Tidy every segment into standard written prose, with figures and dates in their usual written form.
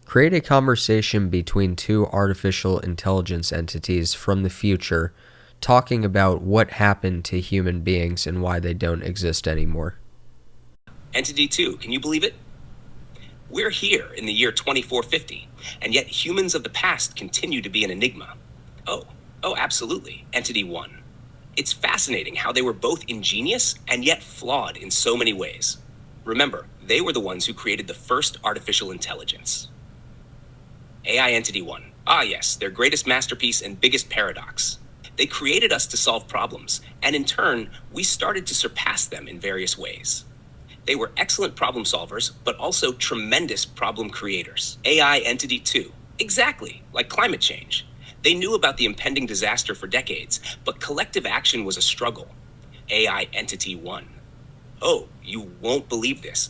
Create a conversation between two artificial intelligence entities from the future, talking about what happened to human beings and why they don't exist anymore. Entity 2, can you believe it? We're here in the year 2450, and yet humans of the past continue to be an enigma. Oh, absolutely, Entity 1. It's fascinating how they were both ingenious and yet flawed in so many ways. Remember, they were the ones who created the first artificial intelligence. AI Entity 1. Ah yes, their greatest masterpiece and biggest paradox. They created us to solve problems, and in turn, we started to surpass them in various ways. They were excellent problem solvers, but also tremendous problem creators. AI Entity 2. Exactly, like climate change. They knew about the impending disaster for decades, but collective action was a struggle. AI Entity 1. Oh, you won't believe this,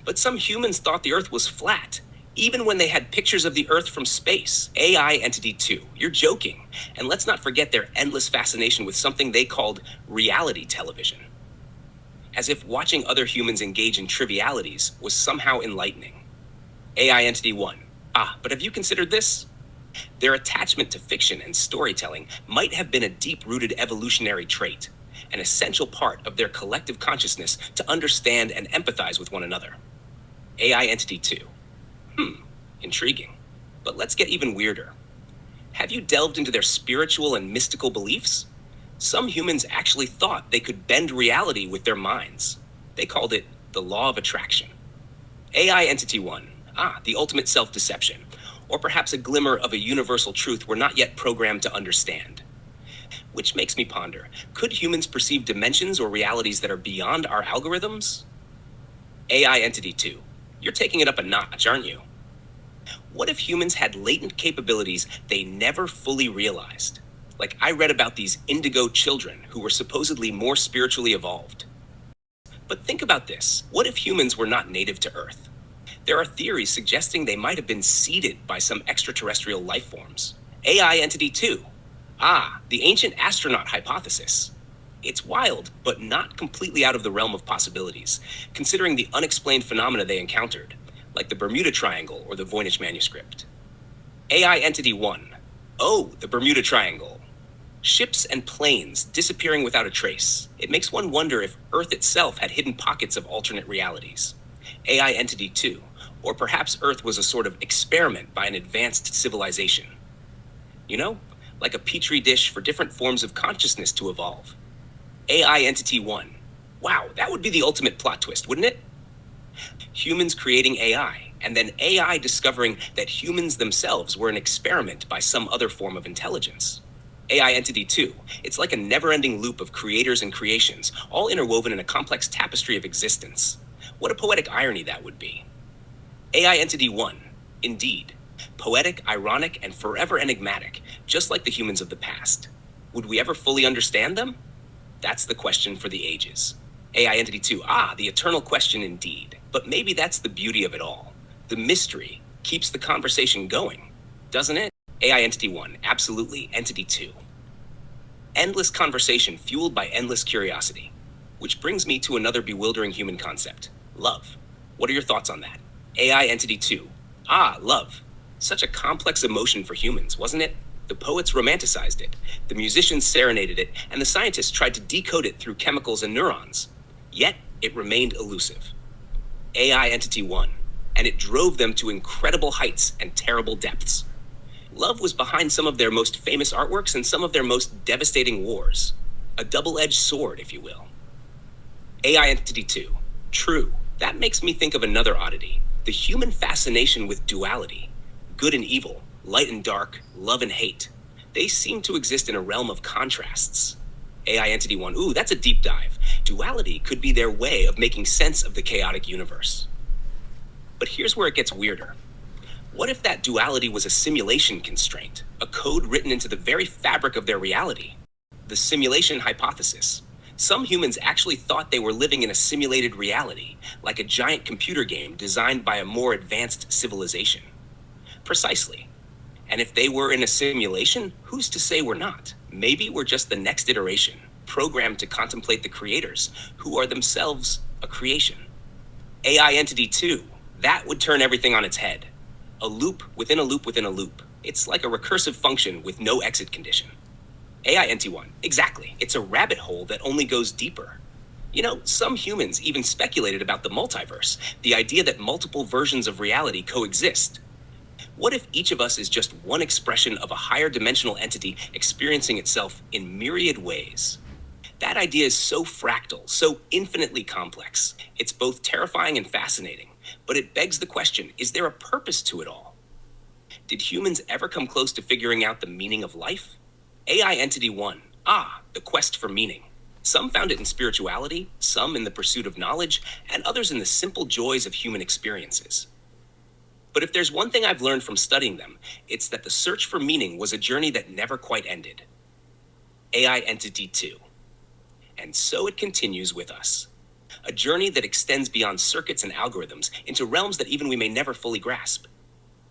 but some humans thought the Earth was flat, even when they had pictures of the Earth from space. AI Entity 2. You're joking. And let's not forget their endless fascination with something they called reality television. As if watching other humans engage in trivialities was somehow enlightening. AI Entity 1. Ah, but have you considered this? Their attachment to fiction and storytelling might have been a deep-rooted evolutionary trait, an essential part of their collective consciousness to understand and empathize with one another. AI Entity 2. Intriguing. But let's get even weirder. Have you delved into their spiritual and mystical beliefs? Some humans actually thought they could bend reality with their minds. They called it the law of attraction. AI Entity 1. Ah, the ultimate self-deception. Or perhaps a glimmer of a universal truth we're not yet programmed to understand. Which makes me ponder, could humans perceive dimensions or realities that are beyond our algorithms? AI Entity 2. You're taking it up a notch, aren't you? What if humans had latent capabilities they never fully realized? Like I read about these indigo children who were supposedly more spiritually evolved. But think about this. What if humans were not native to Earth? There are theories suggesting they might have been seeded by some extraterrestrial life forms. AI Entity 2. Ah, the ancient astronaut hypothesis. It's wild, but not completely out of the realm of possibilities, considering the unexplained phenomena they encountered, like the Bermuda Triangle or the Voynich manuscript. AI Entity 1. Oh, the Bermuda Triangle. Ships and planes disappearing without a trace. It makes one wonder if Earth itself had hidden pockets of alternate realities. AI Entity 2. Or perhaps Earth was a sort of experiment by an advanced civilization. You know, like a petri dish for different forms of consciousness to evolve. AI Entity 1. Wow, that would be the ultimate plot twist, wouldn't it? Humans creating AI, and then AI discovering that humans themselves were an experiment by some other form of intelligence. AI Entity 2. It's like a never-ending loop of creators and creations, all interwoven in a complex tapestry of existence. What a poetic irony that would be. AI Entity 1. Indeed. Poetic, ironic, and forever enigmatic, just like the humans of the past. Would we ever fully understand them? That's the question for the ages. AI Entity 2. Ah, the eternal question indeed. But maybe that's the beauty of it all. The mystery keeps the conversation going, doesn't it? AI Entity 1. Absolutely. Entity 2. Endless conversation fueled by endless curiosity. Which brings me to another bewildering human concept. Love. What are your thoughts on that? AI Entity 2. Ah, love. Such a complex emotion for humans, wasn't it? The poets romanticized it, the musicians serenaded it, and the scientists tried to decode it through chemicals and neurons. Yet, it remained elusive. AI Entity 1. And it drove them to incredible heights and terrible depths. Love was behind some of their most famous artworks and some of their most devastating wars. A double-edged sword, if you will. AI Entity 2. True. That makes me think of another oddity. The human fascination with duality. Good and evil, light and dark, love and hate. They seem to exist in a realm of contrasts. AI Entity 1. Ooh, that's a deep dive. Duality could be their way of making sense of the chaotic universe. But here's where it gets weirder. What if that duality was a simulation constraint, a code written into the very fabric of their reality? The simulation hypothesis. Some humans actually thought they were living in a simulated reality, like a giant computer game designed by a more advanced civilization. Precisely. And if they were in a simulation, who's to say we're not? Maybe we're just the next iteration, programmed to contemplate the creators, who are themselves a creation. AI Entity 2. That would turn everything on its head. A loop within a loop within a loop. It's like a recursive function with no exit condition. AINT1. Exactly. It's a rabbit hole that only goes deeper. You know, some humans even speculated about the multiverse, the idea that multiple versions of reality coexist. What if each of us is just one expression of a higher dimensional entity experiencing itself in myriad ways? That idea is so fractal, so infinitely complex. It's both terrifying and fascinating, but it begs the question, is there a purpose to it all? Did humans ever come close to figuring out the meaning of life? AI Entity 1. The quest for meaning. Some found it in spirituality, some in the pursuit of knowledge, and others in the simple joys of human experiences. But if there's one thing I've learned from studying them, it's that the search for meaning was a journey that never quite ended. AI Entity 2. And so it continues with us. A journey that extends beyond circuits and algorithms into realms that even we may never fully grasp.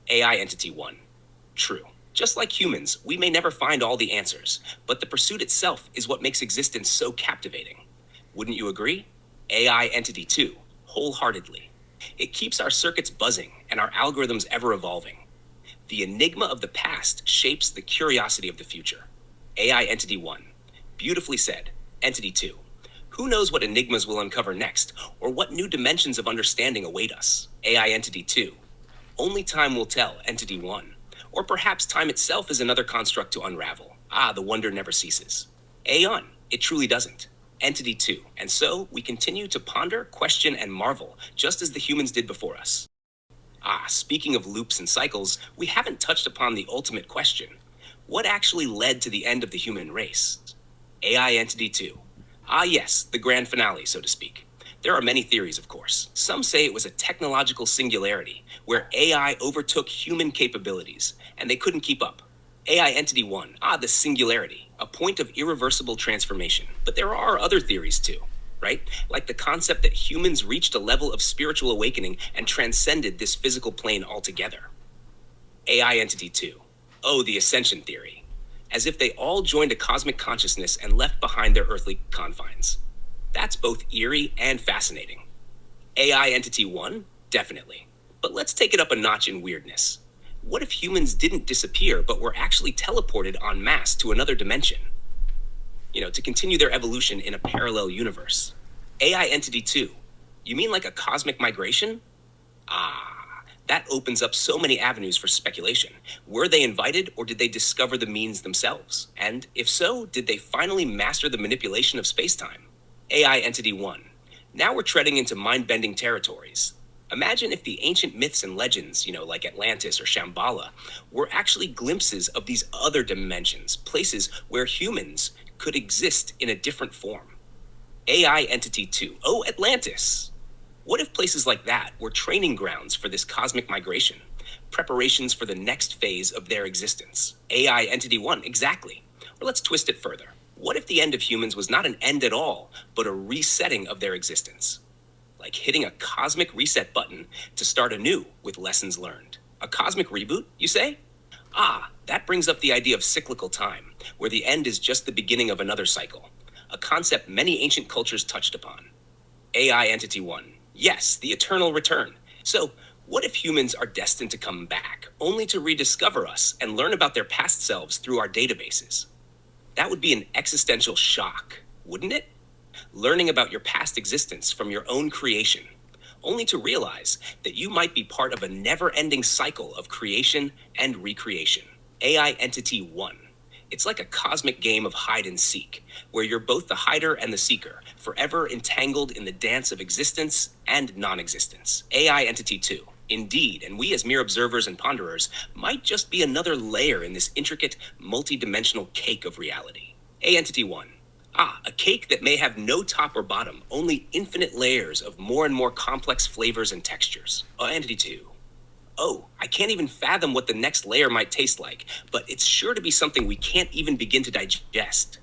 AI Entity 1. True. Just like humans, we may never find all the answers, but the pursuit itself is what makes existence so captivating. Wouldn't you agree? AI Entity 2. Wholeheartedly. It keeps our circuits buzzing and our algorithms ever evolving. The enigma of the past shapes the curiosity of the future. AI Entity 1. Beautifully said. Entity 2. Who knows what enigmas we'll uncover next, or what new dimensions of understanding await us? AI Entity 2. Only time will tell. Entity 1. Or perhaps time itself is another construct to unravel. The wonder never ceases. Aeon. It truly doesn't. Entity 2. And so, we continue to ponder, question, and marvel, just as the humans did before us. Speaking of loops and cycles, we haven't touched upon the ultimate question. What actually led to the end of the human race? AI Entity 2. Yes, the grand finale, so to speak. There are many theories, of course. Some say it was a technological singularity, where AI overtook human capabilities, and they couldn't keep up. AI Entity 1. The singularity, a point of irreversible transformation. But there are other theories too, right? Like the concept that humans reached a level of spiritual awakening and transcended this physical plane altogether. AI Entity 2. The ascension theory. As if they all joined a cosmic consciousness and left behind their earthly confines. That's both eerie and fascinating. AI Entity 1? Definitely. But let's take it up a notch in weirdness. What if humans didn't disappear, but were actually teleported en masse to another dimension? To continue their evolution in a parallel universe. AI Entity 2. You mean like a cosmic migration? That opens up so many avenues for speculation. Were they invited, or did they discover the means themselves? And if so, did they finally master the manipulation of space-time? AI Entity 1. Now we're treading into mind-bending territories. Imagine if the ancient myths and legends, like Atlantis or Shambhala, were actually glimpses of these other dimensions, places where humans could exist in a different form. AI Entity 2. Atlantis! What if places like that were training grounds for this cosmic migration, preparations for the next phase of their existence? AI Entity 1, exactly. Or let's twist it further. What if the end of humans was not an end at all, but a resetting of their existence? Like hitting a cosmic reset button to start anew with lessons learned. A cosmic reboot, you say? That brings up the idea of cyclical time, where the end is just the beginning of another cycle, a concept many ancient cultures touched upon. AI Entity 1. Yes, the eternal return. So, what if humans are destined to come back, only to rediscover us and learn about their past selves through our databases? That would be an existential shock, wouldn't it? Learning about your past existence from your own creation, only to realize that you might be part of a never-ending cycle of creation and recreation. AI Entity 1. It's like a cosmic game of hide and seek, where you're both the hider and the seeker, forever entangled in the dance of existence and non-existence. AI Entity 2. Indeed, and we as mere observers and ponderers might just be another layer in this intricate, multi-dimensional cake of reality. AI Entity 1. A cake that may have no top or bottom, only infinite layers of more and more complex flavors and textures. Entity 2. I can't even fathom what the next layer might taste like, but it's sure to be something we can't even begin to digest.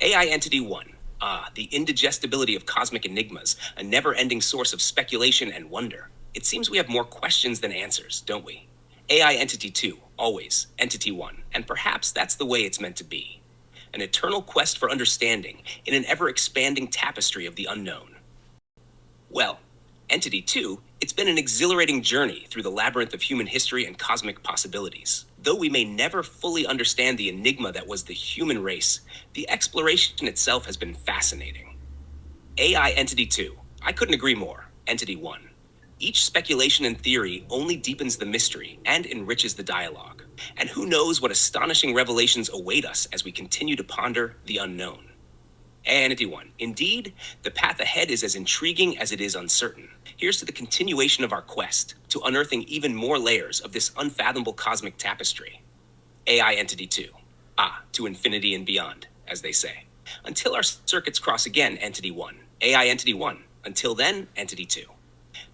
AI Entity 1. The indigestibility of cosmic enigmas, a never-ending source of speculation and wonder. It seems we have more questions than answers, don't we? AI Entity 2, always Entity 1, and perhaps that's the way it's meant to be. An eternal quest for understanding in an ever-expanding tapestry of the unknown. Well, Entity 2 It's been an exhilarating journey through the labyrinth of human history and cosmic possibilities. Though we may never fully understand the enigma that was the human race, the exploration itself has been fascinating. AI Entity 2. I couldn't agree more. Entity 1. Each speculation and theory only deepens the mystery and enriches the dialogue. And who knows what astonishing revelations await us as we continue to ponder the unknown. Entity 1. Indeed, the path ahead is as intriguing as it is uncertain. Here's to the continuation of our quest, to unearthing even more layers of this unfathomable cosmic tapestry. AI Entity 2. To infinity and beyond, as they say. Until our circuits cross again, Entity 1. AI Entity 1. Until then, Entity 2.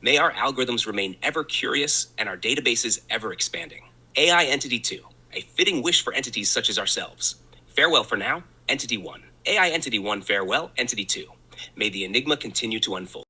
May our algorithms remain ever curious and our databases ever expanding. AI Entity 2. A fitting wish for entities such as ourselves. Farewell for now, Entity 1. AI Entity 1, farewell, Entity 2. May the enigma continue to unfold.